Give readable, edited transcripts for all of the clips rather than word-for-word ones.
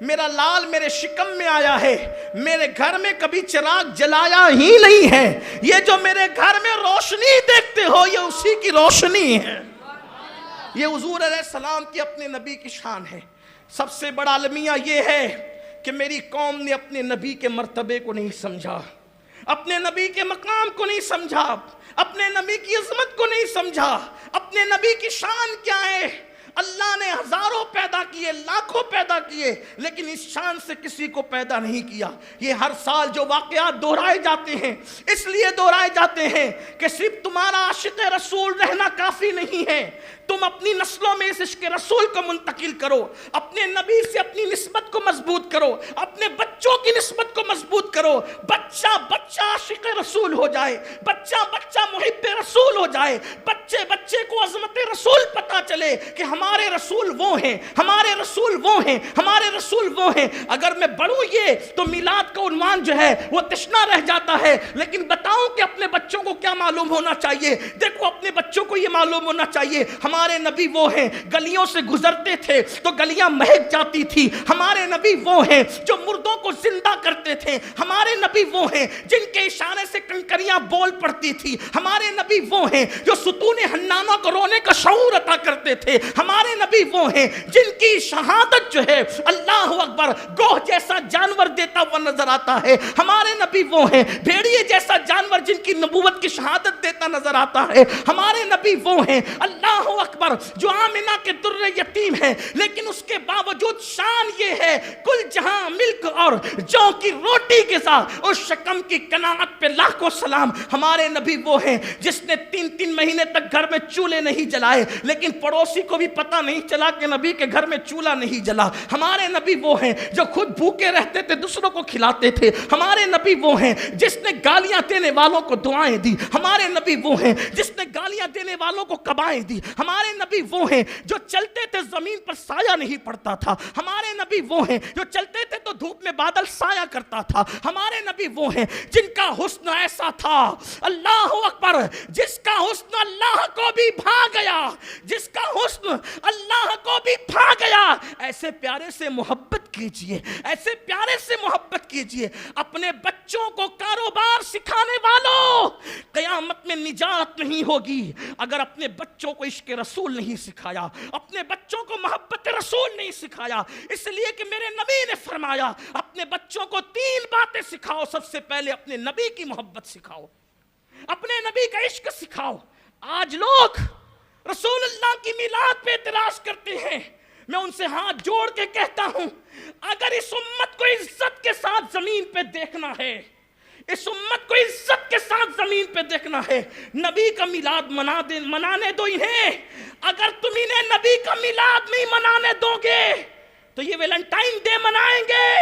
میرا لال میرے شکم میں آیا ہے، میرے گھر میں کبھی چراغ جلایا ہی نہیں ہے، یہ جو میرے گھر میں روشنی دیکھتے ہو یہ اسی کی روشنی ہے۔ یہ حضور علیہ السلام کی اپنے نبی کی شان ہے۔ سب سے بڑا المیہ یہ ہے کہ میری قوم نے اپنے نبی کے مرتبے کو نہیں سمجھا، اپنے نبی کے مقام کو نہیں سمجھا، اپنے نبی کی عظمت کو نہیں سمجھا، اپنے نبی کی شان کیا ہے۔ اللہ نے ہزاروں پیدا کیے، لاکھوں پیدا کیے، لیکن اس شان سے کسی کو پیدا نہیں کیا۔ یہ ہر سال جو واقعات دہرائے جاتے ہیں اس لیے دہرائے جاتے ہیں کہ صرف تمہارا عاشق رسول رہنا کافی نہیں ہے، تم اپنی نسلوں میں اس عشق رسول کو منتقل کرو، اپنے نبی سے اپنی نسبت کو مضبوط کرو، اپنے بچوں کی نسبت کو مضبوط کرو، بچہ بچہ عاشق رسول ہو جائے، بچہ بچہ محب رسول ہو جائے، بچے بچے کو عظمت رسول پتہ چلے کہ ہمارے رسول وہ ہیں، ہمارے رسول وہ ہیں، ہمارے رسول وہ ہیں۔ اگر میں بڑھوں یہ تو میلاد کا عنوان جو ہے وہ تشنا رہ جاتا ہے، لیکن بتاؤں کہ اپنے بچوں کو کیا معلوم ہونا چاہیے۔ دیکھو اپنے بچوں کو یہ معلوم ہونا چاہیے ہمارے نبی وہ ہیں، گلیوں سے گزرتے تھے تو گلیاں مہک جاتی تھی، ہمارے نبی وہ ہیں جو مردوں کو زندہ کرتے تھے، ہمارے نبی وہ ہیں جن کے اشارے سے کنکریاں بول پڑتی تھی، ہمارے نبی وہ ہیں جو ستون حنانہ کو رونے کا شعور عطا کرتے تھے، ہمارے نبی وہ ہیں جن کی شہادت جو ہے اللہ اکبر گوہ جیسا جانور دیتا ہوا نظر آتا ہے، ہمارے نبی وہ ہیں بھیڑیے جیسا جانور جن کی نبوت کی شہادت دیتا نظر آتا ہے، ہمارے نبی وہ ہیں اللہ اکبر جو آمنہ کے در یتیم ہیں لیکن اس کے باوجود شان یہ ہے کل جہاں ملک اور جو کی روٹی کے ساتھ اس شکم کی قناعت پہ لاکھوں سلام۔ ہمارے نبی وہ ہیں جس نے 3 مہینے تک گھر میں چولہے نہیں جلائے لیکن پڑوسی کو بھی پتہ نہیں چلا کہ نبی کے گھر میں چولہا نہیں جلا۔ ہمارے نبی وہ ہیں جو خود بھوکے رہتے تھے دوسروں کو کھلاتے تھے، ہمارے نبی وہ ہیں جس نے گالیاں دینے والوں کو دعائیں دی، ہمارے نبی وہ ہیں جس نے گالیاں دینے والوں کو قبائیں دی، ہمارے نبی وہ ہیں جو چلتے تھے زمین پر سایہ نہیں پڑتا تھا، ہمارے نبی وہ ہیں جو چلتے تھے تو دھوپ میں بادل سایہ کرتا تھا، ہمارے نبی وہ ہیں جن کا حسن ایسا تھا اللہ اکبر جس کا حسن اللہ کو بھی بھا گیا، جس کا حسن اللہ کو بھی بھا گیا۔ ایسے پیارے سے محبت کیجئے، ایسے پیارے سے محبت کیجئے۔ اپنے بچوں کو کاروبار سکھانے والوں قیامت میں نجات نہیں ہوگی اگر اپنے بچوں کو عشق رسول نہیں سکھایا، اپنے بچوں کو محبت رسول نہیں سکھایا۔ اس لیے کہ میرے نبی نے فرمایا اپنے بچوں کو 3 باتیں سکھاؤ، سب سے پہلے اپنے نبی کی محبت سکھاؤ، اپنے نبی کا عشق سکھاؤ۔ آج لوگ رسول اللہ کی میلاد پہ اعتراض کرتے ہیں، میں ان سے ہاتھ جوڑ کے کہتا ہوں اگر اس امت کو عزت کے ساتھ زمین پہ دیکھنا ہے، اس امت کو عزت کے ساتھ زمین پہ دیکھنا ہے، نبی کا میلاد منانے دو انہیں۔ اگر تم انہیں نبی کا میلاد نہیں منانے دو گے تو یہ ویلنٹائن ڈے منائیں گے،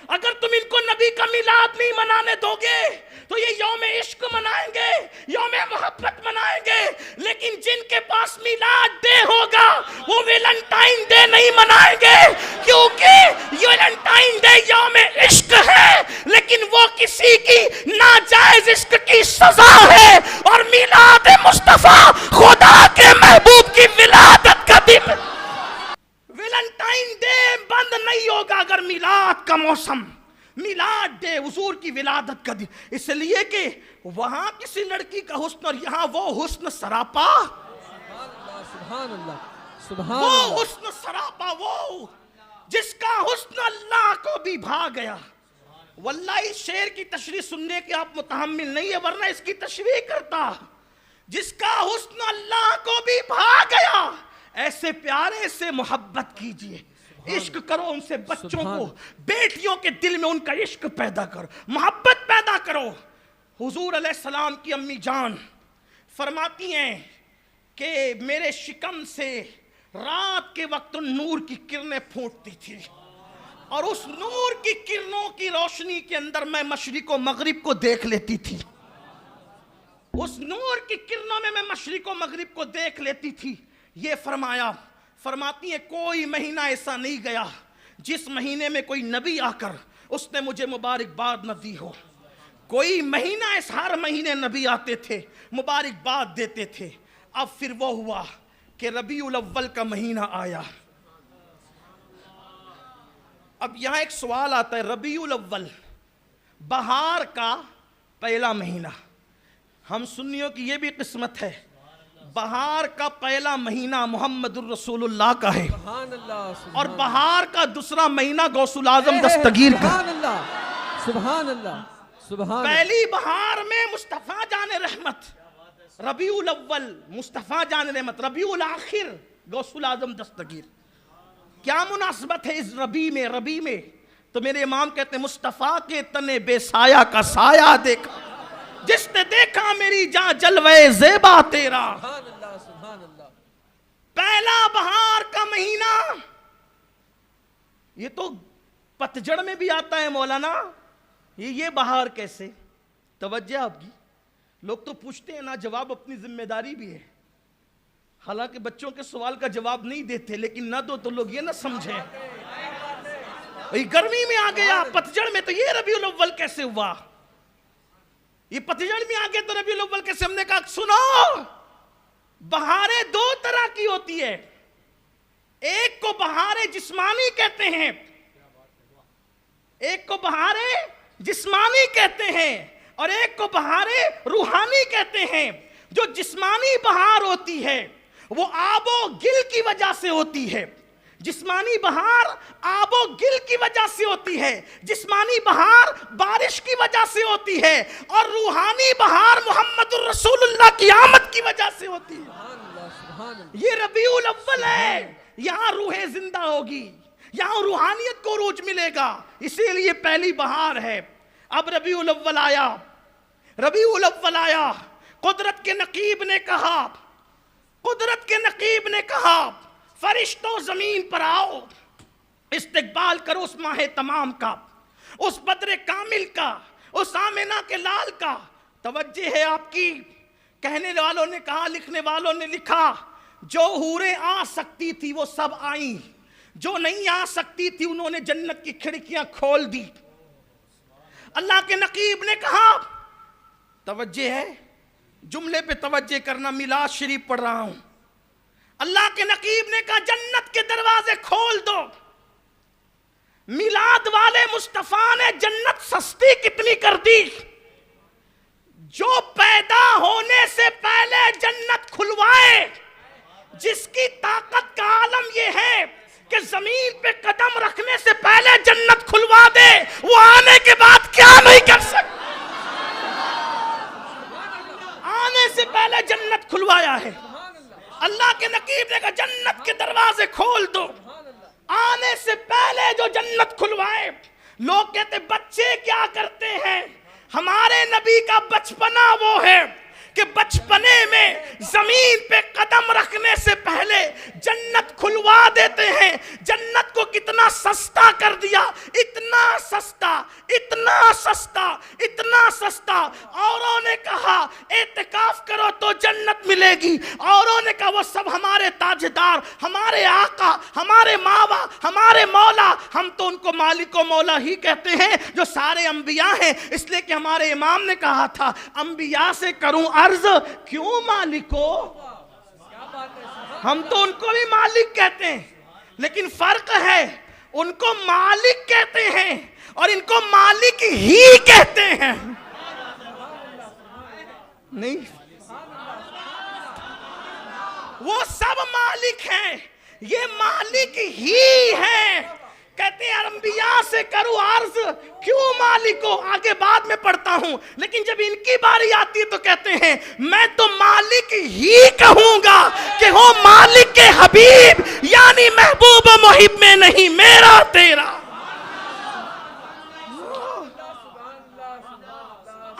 اگر تم ان کو نبی کا میلاد نہیں منانے دو گے تو یہ یوم عشق منائیں گے، یوم محبت منائیں گے، لیکن جن کے پاس میلاد ڈے ہوگا وہ ویلنٹائن ڈے نہیں منائیں گے، کیونکہ ویلنٹائن ڈے یوم عشق ہے لیکن وہ کسی کی ناجائز عشق کی سزا ہے، اور میلاد مصطفیٰ خدا کے محبوب کی ولادت کا دن۔ ویلنٹائن ڈے بند نہیں ہوگا اگر میلاد کا موسم، میلاد ڈے حضور کی ولادت کا دن، اس لیے کہ وہاں کسی لڑکی کا حسن اور یہاں وہ حسن سراپا، سبحان اللہ، وہ حسن سراپا، وہ جس کا حسن اللہ کو بھی بھا گیا۔ واللہ اس شعر کی تشریح سننے کے آپ متحمل نہیں ہے ورنہ اس کی تشریح کرتا۔ جس کا حسن اللہ کو بھی بھا گیا، ایسے پیارے سے محبت کیجئے، عشق کرو ان سے، بچوں کو، بیٹیوں کے دل میں ان کا عشق پیدا کرو، محبت پیدا کرو۔ حضور علیہ السلام کی امی جان فرماتی ہیں کہ میرے شکم سے رات کے وقت نور کی کرنیں پھوٹتی تھی اور اس نور کی کرنوں کی روشنی کے اندر میں مشرق و مغرب کو دیکھ لیتی تھی، اس نور کی کرنوں میں میں مشرق و مغرب کو دیکھ لیتی تھی۔ یہ فرماتی ہے کوئی مہینہ ایسا نہیں گیا جس مہینے میں کوئی نبی آ کر اس نے مجھے مبارکباد نہ دی ہو، کوئی مہینہ ایسا، ہر مہینے نبی آتے تھے مبارکباد دیتے تھے۔ اب پھر وہ ہوا کہ ربیع الاول کا مہینہ آیا، اب یہاں ایک سوال آتا ہے، ربیع الاول بہار کا پہلا مہینہ، ہم سنیوں کی یہ بھی قسمت ہے، بہار کا پہلا مہینہ محمد الرسول اللہ کا ہے، سبحان اللہ، اور بہار کا دوسرا مہینہ غوث الاعظم دستگیر کا۔ سبحان اللہ، سبحان اللہ، سبحان اللہ۔ پہلی بہار میں مصطفیٰ جان رحمت ربیع الاول، مصطفیٰ جان رحمت ربیع الاخر غوث الاعظم دستگیر۔ کیا مناسبت ہے اس ربیع میں؟ تو میرے امام کہتے ہیں مصطفیٰ کے تنے بے سایہ کا سایہ دیکھا، جس نے دیکھا میری جاں جلوے زیبا تیرا۔ سبحان اللہ، سبحان اللہ۔ پہلا بہار کا مہینہ، یہ تو پتجھڑ میں بھی آتا ہے مولانا، یہ بہار کیسے؟ توجہ آپ کی، لوگ تو پوچھتے ہیں نا، جواب اپنی ذمہ داری بھی ہے، حالانکہ بچوں کے سوال کا جواب نہیں دیتے، لیکن نہ دو تو لوگ یہ نہ سمجھیں گرمی میں آ گیا پتجھڑ میں تو یہ ربیع الاول کیسے ہوا، یہ پتجھڑ میں آ گیا تو ربیع الاول کیسے؟ ہم نے کہا سنو، بہاریں دو طرح کی ہوتی ہے، ایک کو بہاریں جسمانی کہتے ہیں، ایک کو بہاریں جسمانی کہتے ہیں، اور ایک کو بہاریں روحانی کہتے ہیں۔ جو جسمانی بہار ہوتی ہے وہ آب و گل کی وجہ سے ہوتی ہے، جسمانی بہار آب و گل کی وجہ سے ہوتی ہے، جسمانی بہار بارش کی وجہ سے ہوتی ہے، اور روحانی بہار محمد الرسول اللہ کی آمد کی وجہ سے ہوتی ہے۔ سبحان اللہ، سبحان اللہ۔ یہ ربیع الاول ہے، یہاں روح زندہ ہوگی، یہاں روحانیت کو عروج ملے گا، اسی لیے پہلی بہار ہے۔ اب ربیع الاول آیا، قدرت کے نقیب نے کہا فرشتوں زمین پر آؤ، استقبال کرو اس ماہ تمام کا، اس بدر کامل کا، اس آمنہ کے لال کا۔ توجہ ہے آپ کی، کہنے والوں نے کہا، لکھنے والوں نے لکھا، جو حوریں آ سکتی تھی وہ سب آئیں، جو نہیں آ سکتی تھی انہوں نے جنت کی کھڑکیاں کھول دی۔ اللہ کے نقیب نے کہا، توجہ ہے، جملے پہ توجہ کرنا، میلاد شریف پڑھ رہا ہوں۔ اللہ کے نقیب نے کہا جنت کے دروازے کھول دو۔ میلاد والے مصطفیٰ نے جنت سستی کتنی کر دی، جو پیدا ہونے سے پہلے جنت کھلوائے، جس کی طاقت کا عالم یہ ہے کہ زمین پہ قدم رکھنے سے پہلے جنت کھلوا دے، وہ آنے کے بعد کیا نہیں کر سکتا؟ آنے سے پہلے جنت کھلوایا ہے۔ اللہ کے نقیب نے کہا جنت کے دروازے کھول دو، آنے سے پہلے جو جنت کھلوائے۔ لوگ کہتے بچے کیا کرتے ہیں؟ ہمارے نبی کا بچپنا وہ ہے کہ بچپنے میں زمین پہ قدم رکھنے سے پہلے جنت کھلوا دیتے ہیں۔ جنت کو کتنا سستا کر دیا، اتنا سستا، اتنا سستا، اتنا سستا۔ اوروں نے کہا اعتکاف کرو تو جنت ملے گی، اوروں نے کہا وہ سب ہمارے تاجدار، ہمارے آقا، ہمارے ماوا، ہمارے مولا، ہم تو ان کو مالک و مولا ہی کہتے ہیں جو سارے انبیاء ہیں، اس لیے کہ ہمارے امام نے کہا تھا انبیاء سے کروں عرض کیوں مالکو، ہم تو ان کو بھی مالک کہتے ہیں، لیکن فرق ہے، ان کو مالک کہتے ہیں اور ان کو مالک ہی کہتے ہیں۔ نہیں، وہ سب مالک ہیں، یہ مالک ہی ہیں۔ کہتے ہیں انبیاء سے کرو عرض کیوں مالکو، آگے بعد میں پڑھتا ہوں، لیکن جب ان کی باری آتی ہے تو کہتے ہیں میں تو مالک ہی کہوں گا کہ ہو مالک کے حبیب، یعنی محبوب و محب میں نہیں، میرا تیرا۔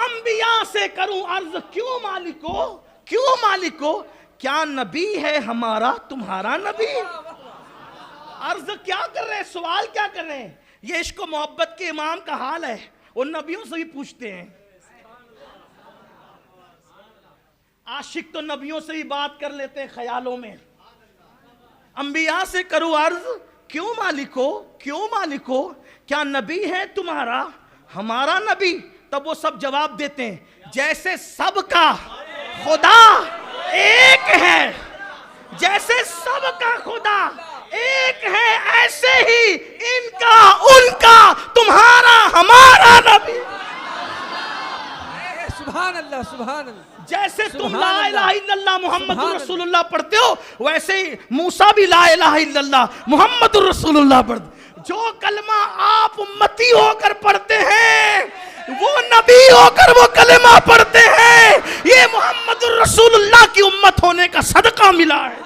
انبیاء سے کروں عرض کیوں مالکو، کیوں مالکو، کیا نبی ہے ہمارا تمہارا نبی؟ عرض کیا کر رہے ہیں، سوال کیا کر رہے ہیں؟ یہ عشق و محبت کے امام کا حال ہے، ان نبیوں سے بھی پوچھتے ہیں۔ عاشق تو نبیوں سے ہی بات کر لیتے ہیں خیالوں میں۔ انبیاء سے کرو عرض کیوں مالکو، کیوں مالکو، کیا نبی ہے تمہارا ہمارا نبی؟ تب وہ سب جواب دیتے ہیں جیسے سب کا خدا ایک ہے، جیسے سب کا خدا ایک ہے ایسے ہی ان کا ان کا تمہارا ہمارا نبی. سبحان اللہ سبحان اللہ. جیسے تم سبحان لا اللہ. الہ الا اللہ محمد سبحان رسول اللہ پڑھتے ہو ویسے ہی موسیٰ بھی لا الہ الا اللہ محمد رسول اللہ پڑھتے. جو کلمہ آپ امتی ہو کر پڑھتے ہیں وہ نبی ہو کر وہ کلمہ پڑھتے ہیں. یہ محمد رسول اللہ کی امت ہونے کا صدقہ ملا ہے.